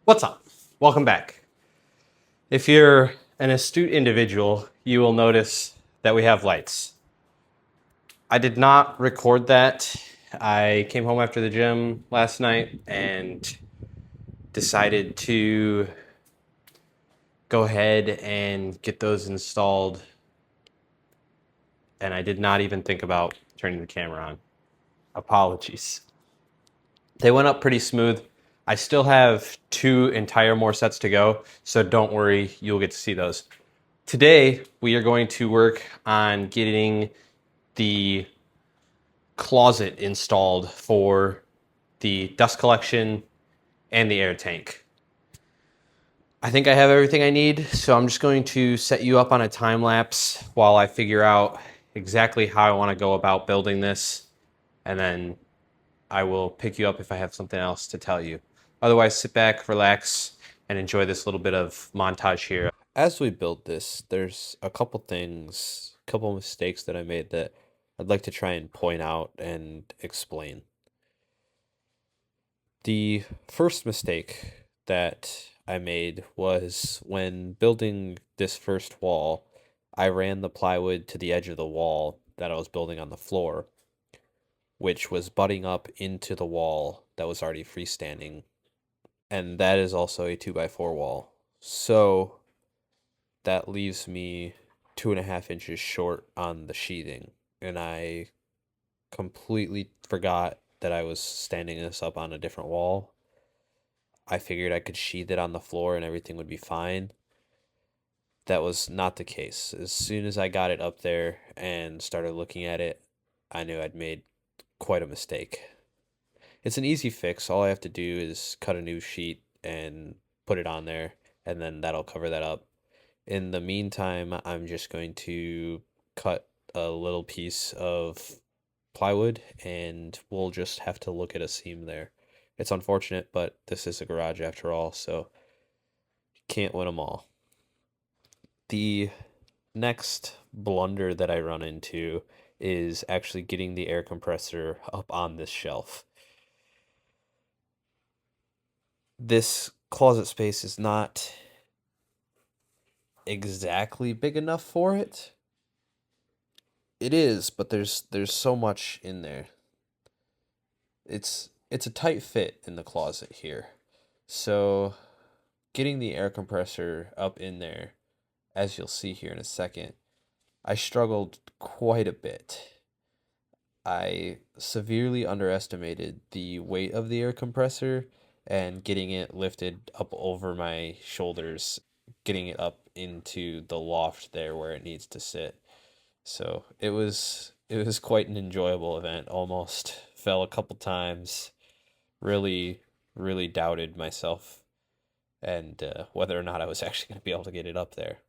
What's up? Welcome back. If you're an astute individual, you will notice that we have lights. I did not record that. I came home after the gym last night and decided to go ahead and get those installed. And I did not even think about turning the camera on. Apologies. They went up pretty smooth. I still have two entire more sets to go, so don't worry, you'll get to see those. Today, we are going to work on getting the closet installed for the dust collection and the air tank. I think I have everything I need, so I'm just going to set you up on a time lapse while I figure out exactly how I want to go about building this, and then I will pick you up if I have something else to tell you. Otherwise, sit back, relax, and enjoy this little bit of montage here. As we build this, there's a couple things, a couple mistakes that I made that I'd like to try and point out and explain. The first mistake that I made was when building this first wall, I ran the plywood to the edge of the wall that I was building on the floor, which was butting up into the wall that was already freestanding. And that is also a 2x4 wall. So that leaves me 2.5 inches short on the sheathing. And I completely forgot that I was standing this up on a different wall. I figured I could sheath it on the floor and everything would be fine. That was not the case. As soon as I got it up there and started looking at it, I knew I'd made quite a mistake. It's an easy fix. All I have to do is cut a new sheet and put it on there, and then that'll cover that up. In the meantime, I'm just going to cut a little piece of plywood and we'll just have to look at a seam there. It's unfortunate, but this is a garage after all, so can't win them all. The next blunder that I run into is actually getting the air compressor up on this shelf. This closet space is not exactly big enough for it. It is, but there's so much in there. It's a tight fit in the closet here. So getting the air compressor up in there, as you'll see here in a second, I struggled quite a bit. I severely underestimated the weight of the air compressor and getting it lifted up over my shoulders, getting it up into the loft there where it needs to sit. So it was quite an enjoyable event. Almost fell a couple times. Really doubted myself and whether or not I was actually going to be able to get it up there.